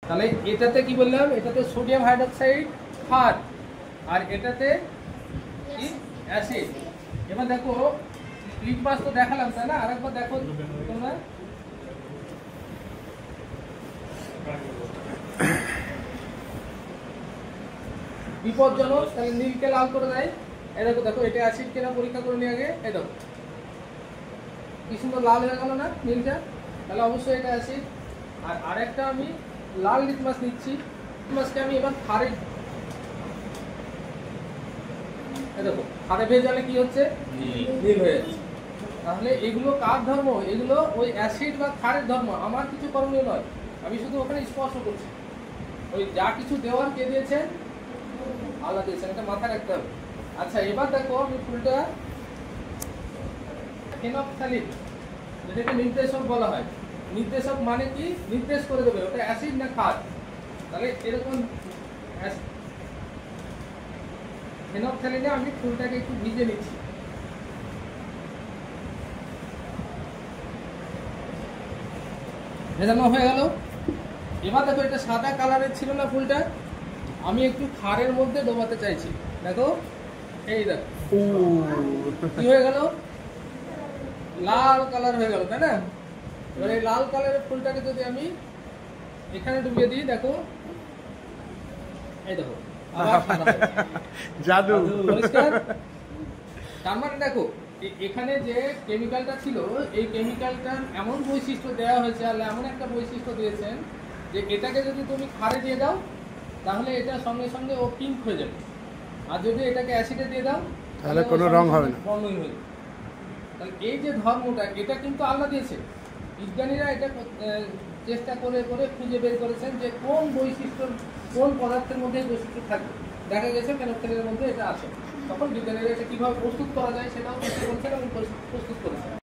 তাহলে এটাতে কি বললাম, এটাতে সোডিয়াম হাইড্রোক্সাইড ক্ষার আর এটাতে কি অ্যাসিড। এবার দেখো লিটমাস তো দেখালাম তাই না, আরেকবার দেখো তোমরা। বিপজ্জনক, তাহলে নীলকে লাল করে দেয়। এই দেখো দেখো এটা অ্যাসিড কিনা পরীক্ষা করে নিয়ে আগে। এই দেখো কি সুন্দর লাল হয়ে গেল না নীলটা, তাহলে অবশ্যই এটা অ্যাসিড। আর আরেকটা আমি লাল লিটমাস নিচ্ছি, লিটমাসকে আমি এবার ক্ষারে, এই দেখো ক্ষারে ভেজালে কি হচ্ছে, নীল হয়ে যাচ্ছে। তাহলে এগুলো কার ধর্ম, এগুলো ওই অ্যাসিড বা ক্ষারের ধর্ম, আমার কিছু করণীয় নয়, আমি শুধু ওখানে স্পর্শ করছি। ওই যা কিছু দেওয়ার কে দিয়েছেন, আল্লাহ দিয়েছেন, এটা মাথায় রাখতে হবে। আচ্ছা এবার দেখো আমি ফুলটা ফেনফথ্যালিন, যেটাকে নির্দেশক বলা হয়। নির্দেশক মানে কি, নির্দেশ করে দেবে ওটা অ্যাসিড না ক্ষার। তাহলে এরকম ফেনফথ্যালিনে আমি ফুলটাকে একটু ভিজে নিচ্ছি। ভেজানো হয়ে গেল। এবার দেখো এটা সাদা কালারের ছিল না ফুলটা, আমি একটু ক্ষারের মধ্যে ডোবাতে চাইছি। দেখো এই দেখো কি হয়ে গেল, লাল কালার হয়ে গেল তাই না। এবার এই লাল কালারের ফুলটাকে যদি আমি এখানে ডুবিয়ে দিই, দেখো এই দেখো জাদু। তার মানে দেখো এখানে যে কেমিক্যালটা ছিল, এই কেমিক্যালটার এমন বৈশিষ্ট্য দেওয়া হয়েছে, আর এমন একটা বৈশিষ্ট্য দিয়েছেন যে এটাকে যদি তুমি ক্ষারে দিয়ে দাও তাহলে এটা সঙ্গে সঙ্গে ও পিঙ্ক হয়ে যাবে, আর যদি এটাকে অ্যাসিডে দিয়ে দাও তাহলে কোনো রং হবে না, রঙই হয়ে যাবে। তাহলে এই যে ধর্মটা, এটা কিন্তু আল্লাহ দিয়েছে। বিজ্ঞানীরা এটা চেষ্টা করে করে খুঁজে বের করেছেন যে কোন বৈশিষ্ট্য, কোন পদার্থের মধ্যে বৈশিষ্ট্য থাকবে। দেখা গেছে ফেনফথ্যালিনের মধ্যে এটা আছে। তখন বিজ্ঞানীরা এটা কিভাবে প্রস্তুত করা যায় সেটাও চেষ্টা করেছেন এবং প্রস্তুত করেছেন।